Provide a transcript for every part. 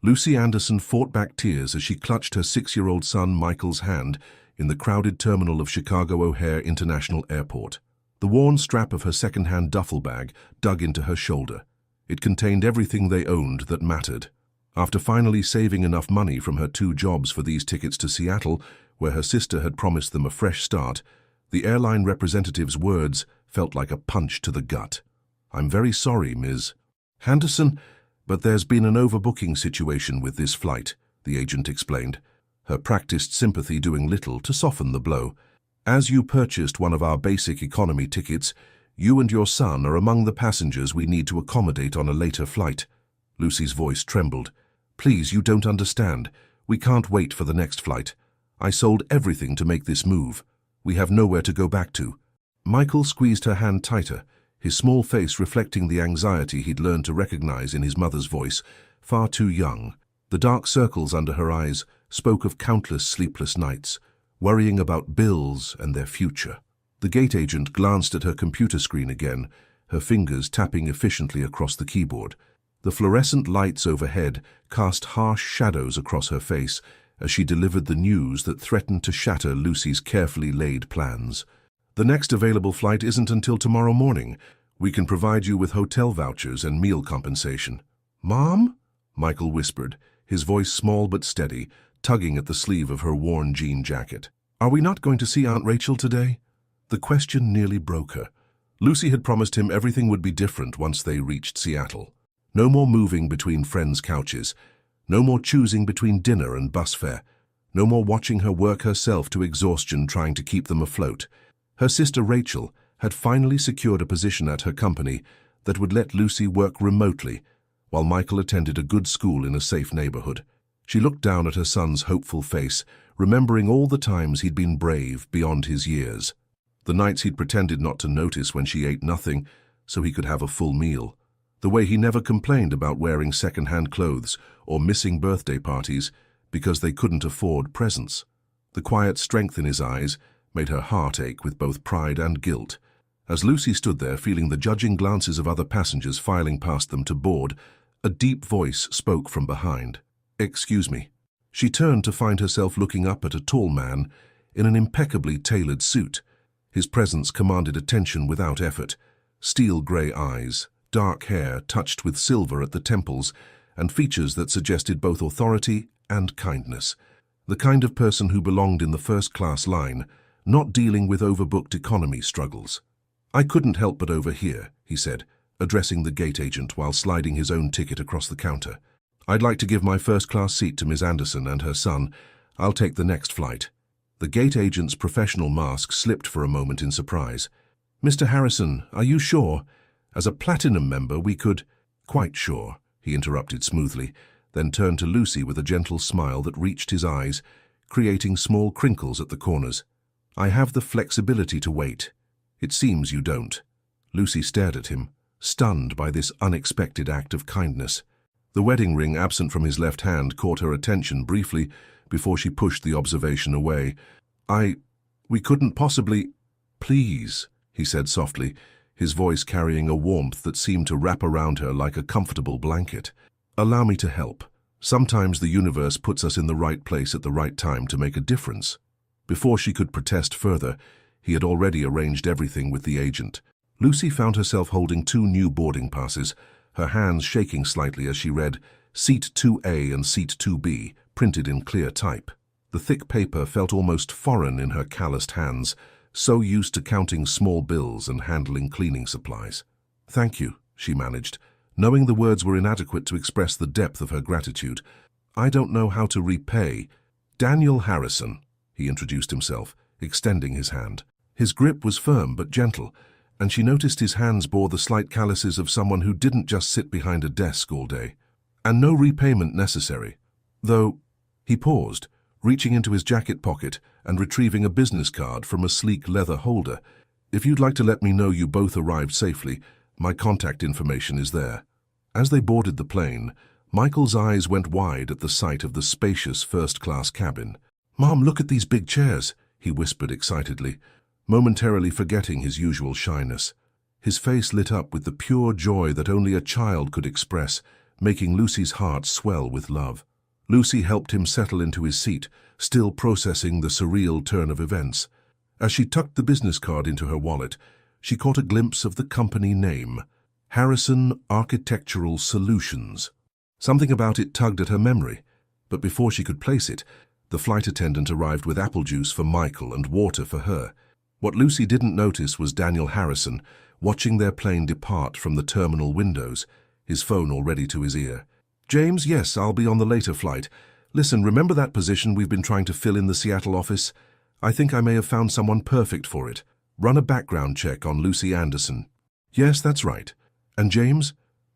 Lucy Anderson fought back tears as she clutched her 6-year-old son Michael's hand in the crowded terminal of Chicago O'Hare International Airport. The worn strap of her second-hand duffel bag dug into her shoulder. It contained everything they owned that mattered. After finally saving enough money from her 2 jobs for these tickets to Seattle, where her sister had promised them a fresh start, the airline representative's words felt like a punch to the gut. "I'm very sorry, Ms. Henderson, but there's been an overbooking situation with this flight," the agent explained, her practiced sympathy doing little to soften the blow. "As you purchased one of our basic economy tickets, you and your son are among the passengers we need to accommodate on a later flight." Lucy's voice trembled. "Please, you don't understand. We can't wait for the next flight. I sold everything to make this move. We have nowhere to go back to." Michael squeezed her hand tighter, his small face reflecting the anxiety he'd learned to recognize in his mother's voice, far too young. The dark circles under her eyes spoke of countless sleepless nights, worrying about bills and their future. The gate agent glanced at her computer screen again, her fingers tapping efficiently across the keyboard. The fluorescent lights overhead cast harsh shadows across her face as she delivered the news that threatened to shatter Lucy's carefully laid plans. "The next available flight isn't until tomorrow morning. We can provide you with hotel vouchers and meal compensation." "Mom?" Michael whispered, his voice small but steady, tugging at the sleeve of her worn jean jacket. "Are we not going to see Aunt Rachel today?" The question nearly broke her. Lucy had promised him everything would be different once they reached Seattle. No more moving between friends' couches. No more choosing between dinner and bus fare. No more watching her work herself to exhaustion trying to keep them afloat. Her sister Rachel had finally secured a position at her company that would let Lucy work remotely, while Michael attended a good school in a safe neighborhood. She looked down at her son's hopeful face, remembering all the times he'd been brave beyond his years. The nights he'd pretended not to notice when she ate nothing so he could have a full meal. The way he never complained about wearing second-hand clothes or missing birthday parties because they couldn't afford presents. The quiet strength in his eyes made her heart ache with both pride and guilt. As Lucy stood there feeling the judging glances of other passengers filing past them to board, a deep voice spoke from behind. "Excuse me." She turned to find herself looking up at a tall man in an impeccably tailored suit. His presence commanded attention without effort. Steel-gray eyes, dark hair touched with silver at the temples, and features that suggested both authority and kindness. The kind of person who belonged in the first-class line, not dealing with overbooked economy struggles. "I couldn't help but overhear," he said, addressing the gate agent while sliding his own ticket across the counter. "I'd like to give my first-class seat to Miss Anderson and her son. I'll take the next flight." The gate agent's professional mask slipped for a moment in surprise. "Mr. Harrison, are you sure? As a platinum member, we could—" "Quite sure," he interrupted smoothly, then turned to Lucy with a gentle smile that reached his eyes, creating small crinkles at the corners. "I have the flexibility to wait. It seems you don't." Lucy stared at him, stunned by this unexpected act of kindness. The wedding ring absent from his left hand caught her attention briefly before she pushed the observation away. We couldn't possibly—" "Please," he said softly, his voice carrying a warmth that seemed to wrap around her like a comfortable blanket. "Allow me to help. Sometimes the universe puts us in the right place at the right time to make a difference." Before she could protest further, he had already arranged everything with the agent. Lucy found herself holding 2 new boarding passes, her hands shaking slightly as she read Seat 2A and Seat 2B, printed in clear type. The thick paper felt almost foreign in her calloused hands, so used to counting small bills and handling cleaning supplies. "Thank you," she managed, knowing the words were inadequate to express the depth of her gratitude. "I don't know how to repay—" "Daniel Harrison," he introduced himself, extending his hand. His grip was firm but gentle, and she noticed his hands bore the slight calluses of someone who didn't just sit behind a desk all day. "And no repayment necessary. Though—" He paused, reaching into his jacket pocket and retrieving a business card from a sleek leather holder. "If you'd like to let me know you both arrived safely, my contact information is there." As they boarded the plane, Michael's eyes went wide at the sight of the spacious first-class cabin. "Mom, look at these big chairs," he whispered excitedly, momentarily forgetting his usual shyness. His face lit up with the pure joy that only a child could express, making Lucy's heart swell with love. Lucy helped him settle into his seat, still processing the surreal turn of events. As she tucked the business card into her wallet, she caught a glimpse of the company name, Harrison Architectural Solutions. Something about it tugged at her memory, but before she could place it, the flight attendant arrived with apple juice for Michael and water for her. What Lucy didn't notice was Daniel Harrison, watching their plane depart from the terminal windows, his phone already to his ear. "James, yes, I'll be on the later flight. Listen, remember that position we've been trying to fill in the Seattle office? I think I may have found someone perfect for it. Run a background check on Lucy Anderson." "Yes, that's right. And James,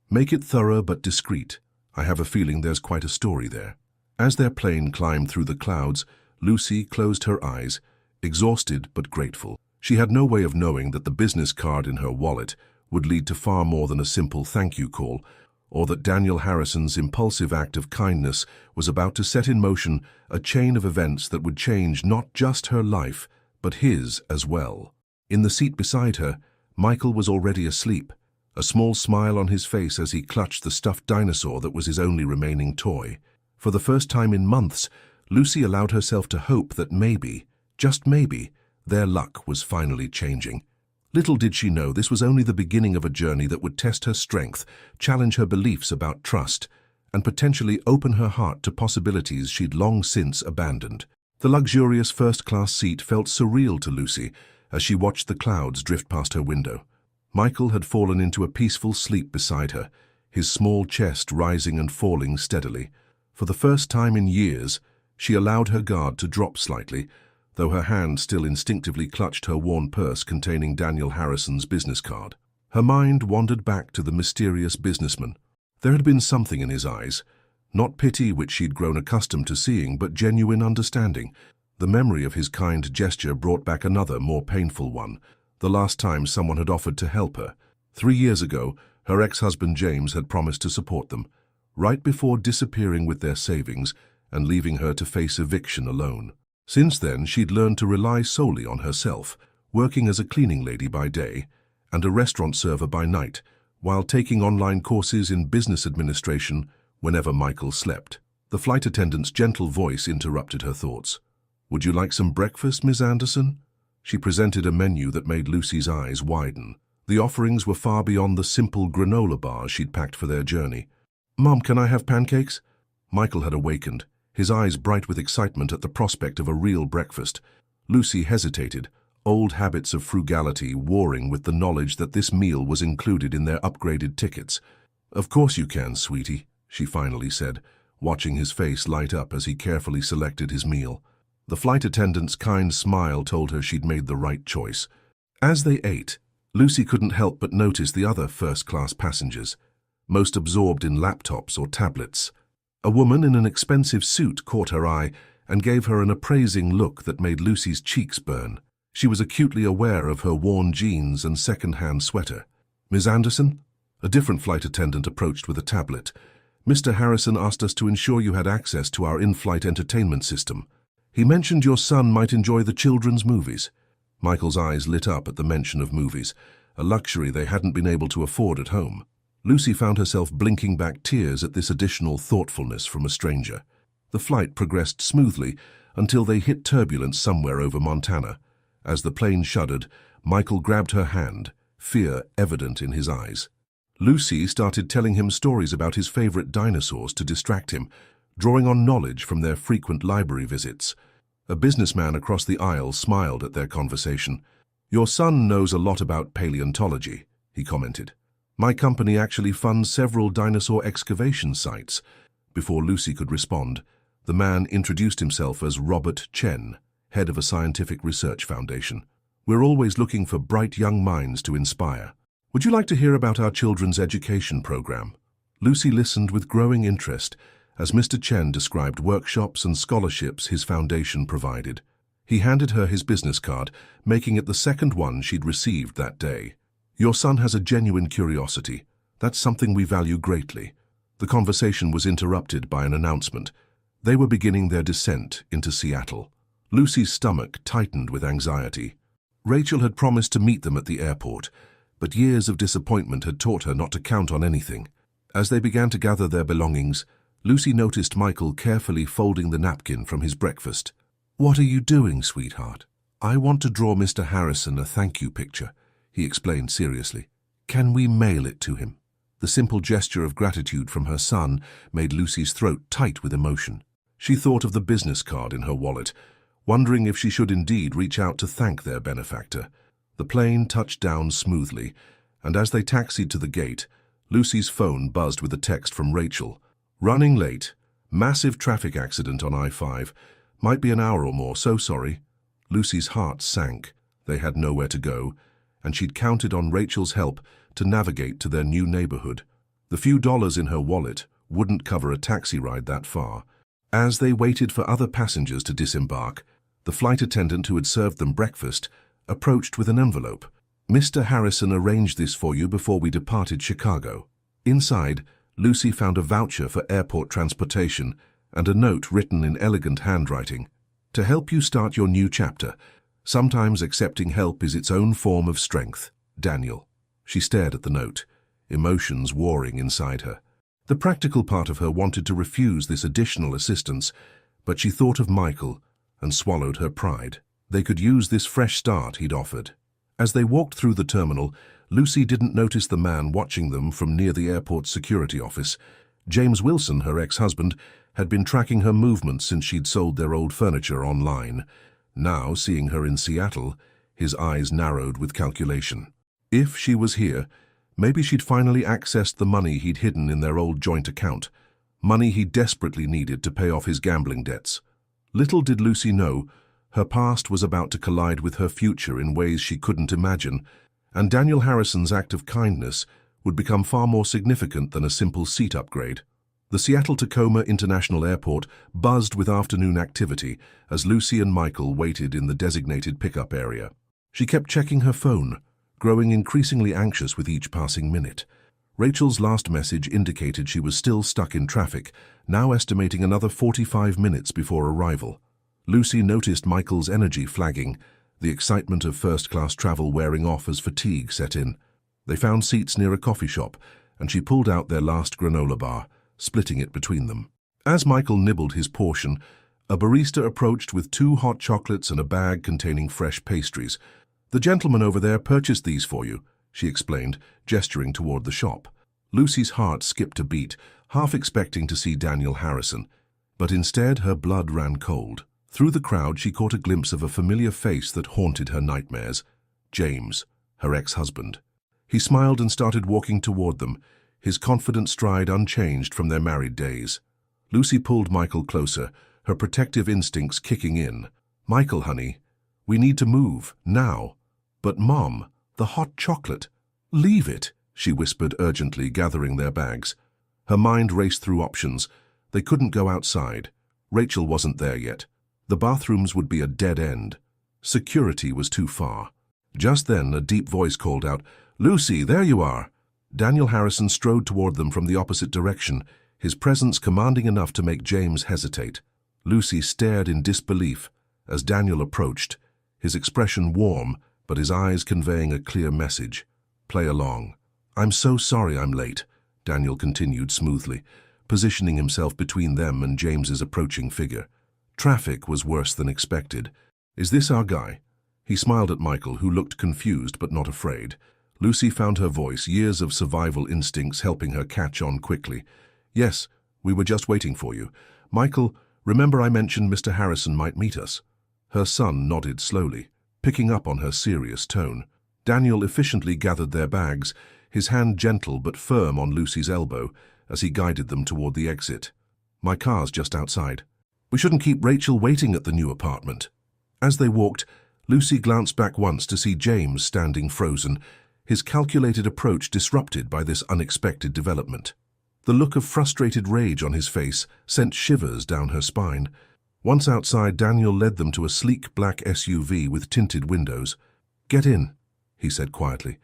make it thorough but discreet. I have a feeling there's quite a story there." As their plane climbed through the clouds, Lucy closed her eyes, exhausted but grateful. She had no way of knowing that the business card in her wallet would lead to far more than a simple thank you call, or that Daniel Harrison's impulsive act of kindness was about to set in motion a chain of events that would change not just her life, but his as well. In the seat beside her, Michael was already asleep, a small smile on his face as he clutched the stuffed dinosaur that was his only remaining toy. For the first time in months, Lucy allowed herself to hope that maybe, just maybe, their luck was finally changing. Little did she know this was only the beginning of a journey that would test her strength, challenge her beliefs about trust, and potentially open her heart to possibilities she'd long since abandoned. The luxurious first-class seat felt surreal to Lucy as she watched the clouds drift past her window. Michael had fallen into a peaceful sleep beside her, his small chest rising and falling steadily. For the first time in years, she allowed her guard to drop slightly, though her hand still instinctively clutched her worn purse containing Daniel Harrison's business card. Her mind wandered back to the mysterious businessman. There had been something in his eyes, not pity which she'd grown accustomed to seeing, but genuine understanding. The memory of his kind gesture brought back another, more painful one, the last time someone had offered to help her. 3 years ago, her ex-husband James had promised to support them, right before disappearing with their savings and leaving her to face eviction alone. Since then, she'd learned to rely solely on herself, working as a cleaning lady by day and a restaurant server by night, while taking online courses in business administration whenever Michael slept. The flight attendant's gentle voice interrupted her thoughts. "Would you like some breakfast, Miss Anderson?" She presented a menu that made Lucy's eyes widen. The offerings were far beyond the simple granola bars she'd packed for their journey. "Mom, can I have pancakes?" Michael had awakened, his eyes bright with excitement at the prospect of a real breakfast. Lucy hesitated, old habits of frugality warring with the knowledge that this meal was included in their upgraded tickets. "Of course you can, sweetie," she finally said, watching his face light up as he carefully selected his meal. The flight attendant's kind smile told her she'd made the right choice. As they ate, Lucy couldn't help but notice the other first-class passengers, most absorbed in laptops or tablets. A woman in an expensive suit caught her eye and gave her an appraising look that made Lucy's cheeks burn. She was acutely aware of her worn jeans and second-hand sweater. "Ms. Anderson?" A different flight attendant approached with a tablet. "Mr. Harrison asked us to ensure you had access to our in-flight entertainment system. He mentioned your son might enjoy the children's movies." Michael's eyes lit up at the mention of movies, a luxury they hadn't been able to afford at home. Lucy found herself blinking back tears at this additional thoughtfulness from a stranger. The flight progressed smoothly until they hit turbulence somewhere over Montana. As the plane shuddered, Michael grabbed her hand, fear evident in his eyes. Lucy started telling him stories about his favorite dinosaurs to distract him, drawing on knowledge from their frequent library visits. A businessman across the aisle smiled at their conversation. "Your son knows a lot about paleontology," he commented. "My company actually funds several dinosaur excavation sites." Before Lucy could respond, the man introduced himself as Robert Chen, head of a scientific research foundation. "We're always looking for bright young minds to inspire. Would you like to hear about our children's education program?" Lucy listened with growing interest as Mr. Chen described workshops and scholarships his foundation provided. He handed her his business card, making it the second one she'd received that day. "Your son has a genuine curiosity. That's something we value greatly." The conversation was interrupted by an announcement. They were beginning their descent into Seattle. Lucy's stomach tightened with anxiety. Rachel had promised to meet them at the airport, but years of disappointment had taught her not to count on anything. As they began to gather their belongings, Lucy noticed Michael carefully folding the napkin from his breakfast. "What are you doing, sweetheart?" "I want to draw Mr. Harrison a thank you picture," he explained seriously. "Can we mail it to him?" The simple gesture of gratitude from her son made Lucy's throat tight with emotion. She thought of the business card in her wallet, wondering if she should indeed reach out to thank their benefactor. The plane touched down smoothly, and as they taxied to the gate, Lucy's phone buzzed with a text from Rachel. "Running late. Massive traffic accident on I-5. Might be an hour or more, so sorry." Lucy's heart sank. They had nowhere to go, and she'd counted on Rachel's help to navigate to their new neighborhood. The few dollars in her wallet wouldn't cover a taxi ride that far. As they waited for other passengers to disembark, the flight attendant who had served them breakfast approached with an envelope. "Mr. Harrison arranged this for you before we departed Chicago." Inside, Lucy found a voucher for airport transportation and a note written in elegant handwriting. "To help you start your new chapter. Sometimes accepting help is its own form of strength. Daniel." She stared at the note, emotions warring inside her. The practical part of her wanted to refuse this additional assistance, but she thought of Michael and swallowed her pride. They could use this fresh start he'd offered. As they walked through the terminal, Lucy didn't notice the man watching them from near the airport's security office. James Wilson, her ex-husband, had been tracking her movements since she'd sold their old furniture online. Now, seeing her in Seattle, his eyes narrowed with calculation. If she was here, maybe she'd finally accessed the money he'd hidden in their old joint account, money he desperately needed to pay off his gambling debts. Little did Lucy know, her past was about to collide with her future in ways she couldn't imagine, and Daniel Harrison's act of kindness would become far more significant than a simple seat upgrade. The Seattle-Tacoma International Airport buzzed with afternoon activity as Lucy and Michael waited in the designated pickup area. She kept checking her phone, growing increasingly anxious with each passing minute. Rachel's last message indicated she was still stuck in traffic, now estimating another 45 minutes before arrival. Lucy noticed Michael's energy flagging, the excitement of first-class travel wearing off as fatigue set in. They found seats near a coffee shop, and she pulled out their last granola bar, splitting it between them. As Michael nibbled his portion, a barista approached with 2 hot chocolates and a bag containing fresh pastries. "The gentleman over there purchased these for you," she explained, gesturing toward the shop. Lucy's heart skipped a beat, half expecting to see Daniel Harrison, but instead her blood ran cold. Through the crowd she caught a glimpse of a familiar face that haunted her nightmares. James, her ex-husband. He smiled and started walking toward them, his confident stride unchanged from their married days. Lucy pulled Michael closer, her protective instincts kicking in. "Michael, honey, we need to move, now." "But Mom, the hot chocolate." "Leave it," she whispered urgently, gathering their bags. Her mind raced through options. They couldn't go outside. Rachel wasn't there yet. The bathrooms would be a dead end. Security was too far. Just then, a deep voice called out, "Lucy, there you are!" Daniel Harrison strode toward them from the opposite direction, his presence commanding enough to make James hesitate. Lucy stared in disbelief as Daniel approached, his expression warm, but his eyes conveying a clear message. "Play along." "I'm so sorry I'm late," Daniel continued smoothly, positioning himself between them and James's approaching figure. Traffic was worse than expected. "Is this our guy?" He smiled at Michael, who looked confused but not afraid. Lucy found her voice, years of survival instincts helping her catch on quickly. "Yes, we were just waiting for you. Michael, remember I mentioned Mr. Harrison might meet us?" Her son nodded slowly, picking up on her serious tone. Daniel efficiently gathered their bags, his hand gentle but firm on Lucy's elbow as he guided them toward the exit. "My car's just outside. We shouldn't keep Rachel waiting at the new apartment." As they walked, Lucy glanced back once to see James standing frozen, his calculated approach disrupted by this unexpected development. The look of frustrated rage on his face sent shivers down her spine. Once outside, Daniel led them to a sleek black SUV with tinted windows. "Get in," he said quietly.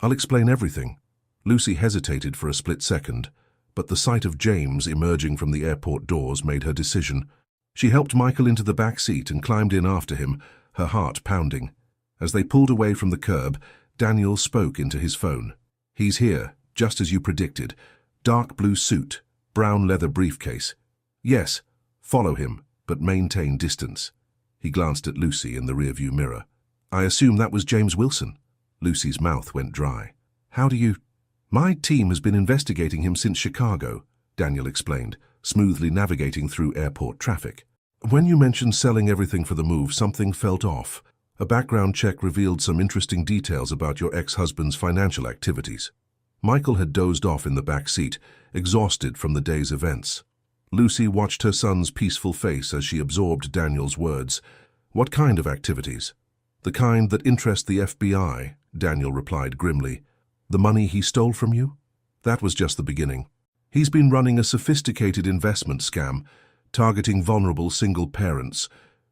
"I'll explain everything." Lucy hesitated for a split second, but the sight of James emerging from the airport doors made her decision. She helped Michael into the back seat and climbed in after him, her heart pounding. As they pulled away from the curb, Daniel spoke into his phone. "He's here, just as you predicted. Dark blue suit, brown leather briefcase. Yes, follow him, but maintain distance. He glanced at Lucy in the rearview mirror. I assume that was James Wilson. Lucy's mouth went dry. How do you... My team has been investigating him since Chicago, Daniel explained, smoothly navigating through airport traffic. When you mentioned selling everything for the move, something felt off. A background check revealed some interesting details about your ex-husband's financial activities. Michael had dozed off in the back seat, exhausted from the day's events. Lucy watched her son's peaceful face as she absorbed Daniel's words. What kind of activities? The kind that interest the FBI, Daniel replied grimly. The money he stole from you? That was just the beginning. He's been running a sophisticated investment scam, targeting vulnerable single parents.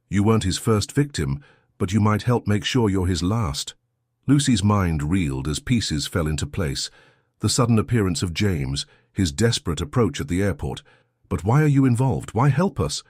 You weren't his first victim, but you might help make sure you're his last. Lucy's mind reeled as pieces fell into place. The sudden appearance of James, his desperate approach at the airport. But why are you involved? Why help us?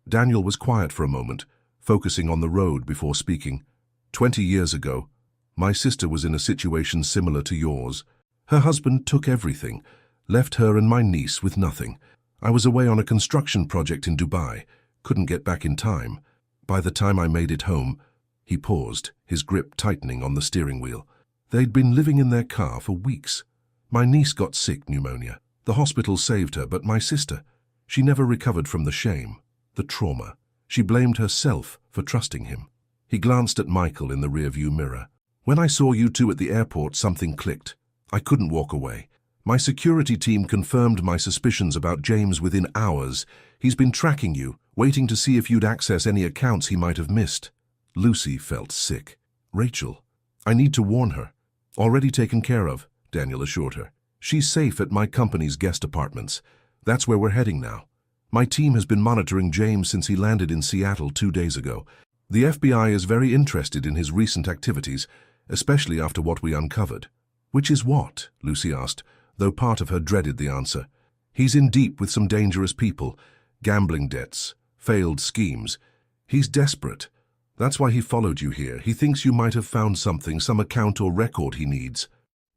Daniel was quiet for a moment, focusing on the road before speaking. 20 years ago, my sister was in a situation similar to yours. Her husband took everything, left her and my niece with nothing. I was away on a construction project in Dubai, couldn't get back in time. By the time I made it home, he paused, his grip tightening on the steering wheel. They'd been living in their car for weeks. My niece got sick pneumonia. The hospital saved her, but my sister, she never recovered from the shame, the trauma. She blamed herself for trusting him. He glanced at Michael in the rearview mirror. When I saw you two at the airport, something clicked. I couldn't walk away. My security team confirmed my suspicions about James within hours. He's been tracking you, waiting to see if you'd access any accounts he might have missed. Lucy felt sick. Rachel, I need to warn her. Already taken care of, Daniel assured her. She's safe at my company's guest apartments. That's where we're heading now. My team has been monitoring James since he landed in Seattle 2 days ago. The FBI is very interested in his recent activities, especially after what we uncovered. Which is what? Lucy asked, though part of her dreaded the answer. He's in deep with some dangerous people, gambling debts, failed schemes. He's desperate. That's why he followed you here. He thinks you might have found something, some account or record he needs.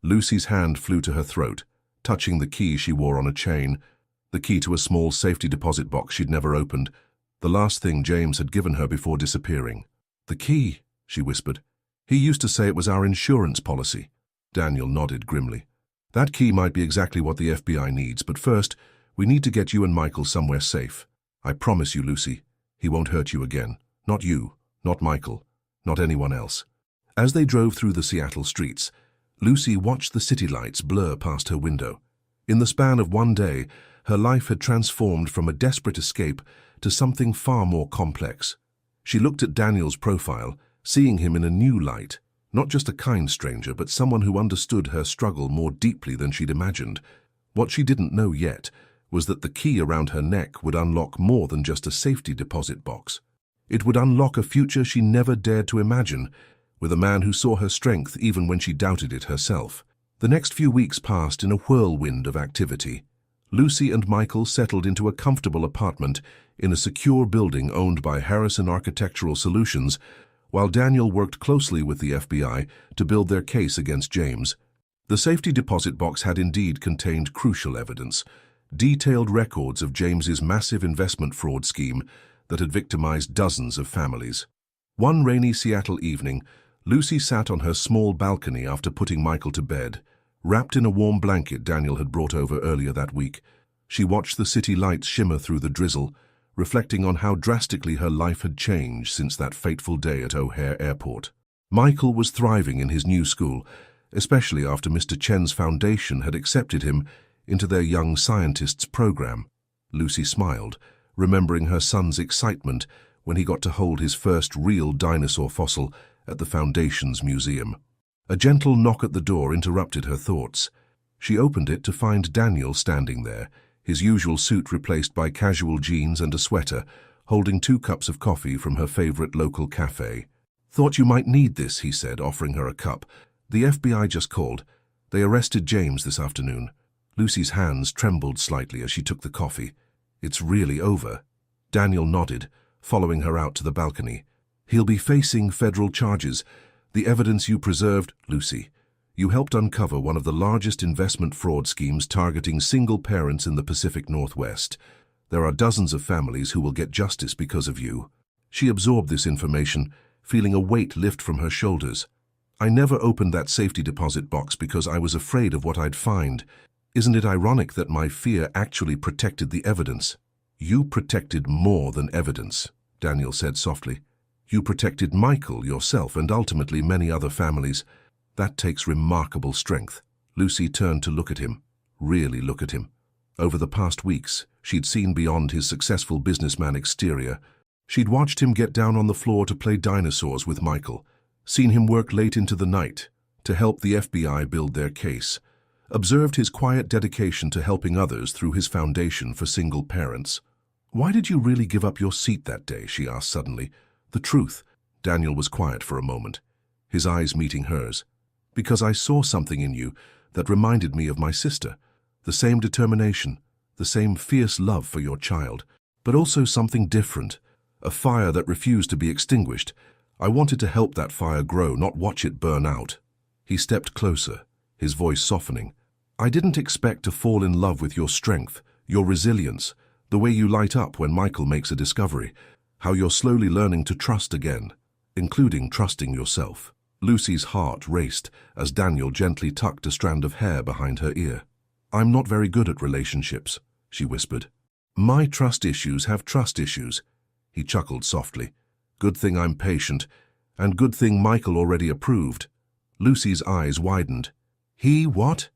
Lucy's hand flew to her throat, touching the key she wore on a chain, the key to a small safety deposit box she'd never opened, the last thing James had given her before disappearing. The key, she whispered. He used to say it was our insurance policy. Daniel nodded grimly. That key might be exactly what the FBI needs, but first, we need to get you and Michael somewhere safe. I promise you, Lucy, he won't hurt you again. Not you, not Michael, not anyone else. As they drove through the Seattle streets, Lucy watched the city lights blur past her window. In the span of one day, her life had transformed from a desperate escape to something far more complex. She looked at Daniel's profile, seeing him in a new light, not just a kind stranger, but someone who understood her struggle more deeply than she'd imagined. What she didn't know yet was that the key around her neck would unlock more than just a safety deposit box. It would unlock a future she never dared to imagine, with a man who saw her strength even when she doubted it herself. The next few weeks passed in a whirlwind of activity. Lucy and Michael settled into a comfortable apartment in a secure building owned by Harrison Architectural Solutions, while Daniel worked closely with the FBI to build their case against James. The safety deposit box had indeed contained crucial evidence, detailed records of James's massive investment fraud scheme that had victimized dozens of families. One rainy Seattle evening, Lucy sat on her small balcony after putting Michael to bed. Wrapped in a warm blanket Daniel had brought over earlier that week, she watched the city lights shimmer through the drizzle, reflecting on how drastically her life had changed since that fateful day at O'Hare Airport. Michael was thriving in his new school, especially after Mr. Chen's foundation had accepted him into their Young Scientists program. Lucy smiled, remembering her son's excitement when he got to hold his first real dinosaur fossil at the Foundation's museum. A gentle knock at the door interrupted her thoughts. She opened it to find Daniel standing there, his usual suit replaced by casual jeans and a sweater, holding 2 cups of coffee from her favorite local cafe. "Thought you might need this," he said, offering her a cup. "The FBI just called. They arrested James this afternoon." Lucy's hands trembled slightly as she took the coffee. "It's really over." Daniel nodded, following her out to the balcony. "He'll be facing federal charges. The evidence you preserved..." "Lucy, You helped uncover one of the largest investment fraud schemes targeting single parents in the Pacific Northwest. There are dozens of families who will get justice because of you." She absorbed this information, feeling a weight lift from her shoulders. "I never opened that safety deposit box because I was afraid of what I'd find. Isn't it ironic that my fear actually protected the evidence?" "You protected more than evidence," Daniel said softly. "You protected Michael, yourself, and ultimately many other families. That takes remarkable strength." Lucy turned to look at him, really look at him. Over the past weeks, she'd seen beyond his successful businessman exterior. She'd watched him get down on the floor to play dinosaurs with Michael, seen him work late into the night to help the FBI build their case, observed his quiet dedication to helping others through his foundation for single parents. "Why did you really give up your seat that day?" she asked suddenly. "The truth." Daniel was quiet for a moment, his eyes meeting hers. "Because I saw something in you that reminded me of my sister. The same determination, the same fierce love for your child, but also something different, a fire that refused to be extinguished. I wanted to help that fire grow, not watch it burn out." He stepped closer, his voice softening. "I didn't expect to fall in love with your strength, your resilience, the way you light up when Michael makes a discovery, how you're slowly learning to trust again, including trusting yourself." Lucy's heart raced as Daniel gently tucked a strand of hair behind her ear. "I'm not very good at relationships," she whispered. "My trust issues have trust issues." He chuckled softly. "Good thing I'm patient, and good thing Michael already approved." Lucy's eyes widened. "He what?"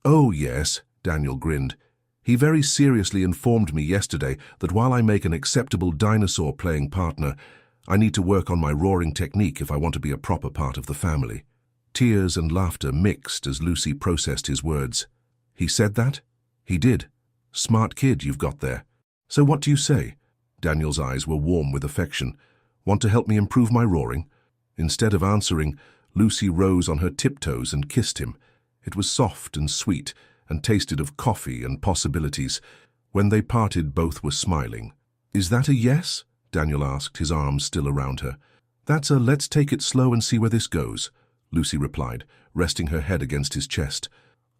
"Oh, yes," Daniel grinned. "He very seriously informed me yesterday that while I make an acceptable dinosaur-playing partner, I need to work on my roaring technique if I want to be a proper part of the family." Tears and laughter mixed as Lucy processed his words. "He said that?" "He did. Smart kid you've got there. So what do you say?" Daniel's eyes were warm with affection. "Want to help me improve my roaring?" Instead of answering, Lucy rose on her tiptoes and kissed him. It was soft and sweet, and tasted of coffee and possibilities. When they parted, both were smiling. "Is that a yes?" Daniel asked, his arms still around her. "That's a let's take it slow and see where this goes," Lucy replied, resting her head against his chest.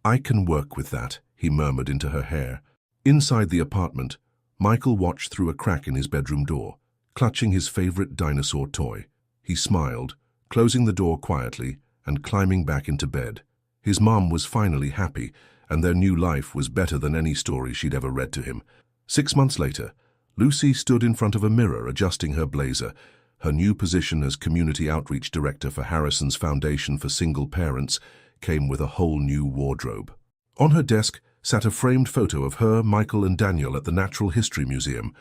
"I can work with that," he murmured into her hair. Inside the apartment, Michael watched through a crack in his bedroom door, clutching his favorite dinosaur toy. He smiled, closing the door quietly and climbing back into bed. His mom was finally happy, and their new life was better than any story she'd ever read to him. 6 months later, Lucy stood in front of a mirror adjusting her blazer. Her new position as Community Outreach Director for Harrison's Foundation for Single Parents came with a whole new wardrobe. On her desk sat a framed photo of her, Michael, and Daniel at the Natural History Museum,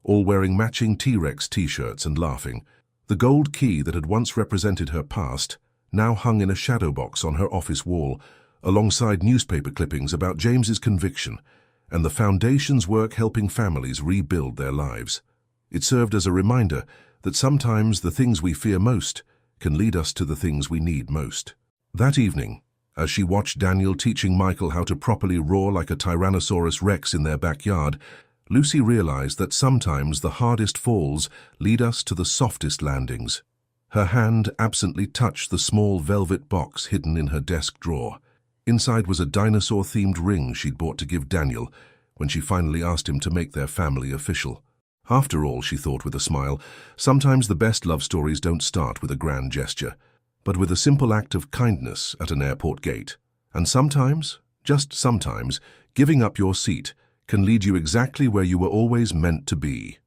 all wearing matching T-Rex t-shirts and laughing. The gold key that had once represented her past now hung in a shadow box on her office wall, alongside newspaper clippings about James's conviction and the Foundation's work helping families rebuild their lives. It served as a reminder that sometimes the things we fear most can lead us to the things we need most. That evening, as she watched Daniel teaching Michael how to properly roar like a Tyrannosaurus Rex in their backyard, Lucy realized that sometimes the hardest falls lead us to the softest landings. Her hand absently touched the small velvet box hidden in her desk drawer. Inside was a dinosaur-themed ring she'd bought to give Daniel when she finally asked him to make their family official. After all, she thought with a smile, sometimes the best love stories don't start with a grand gesture, but with a simple act of kindness at an airport gate. And sometimes, just sometimes, giving up your seat can lead you exactly where you were always meant to be.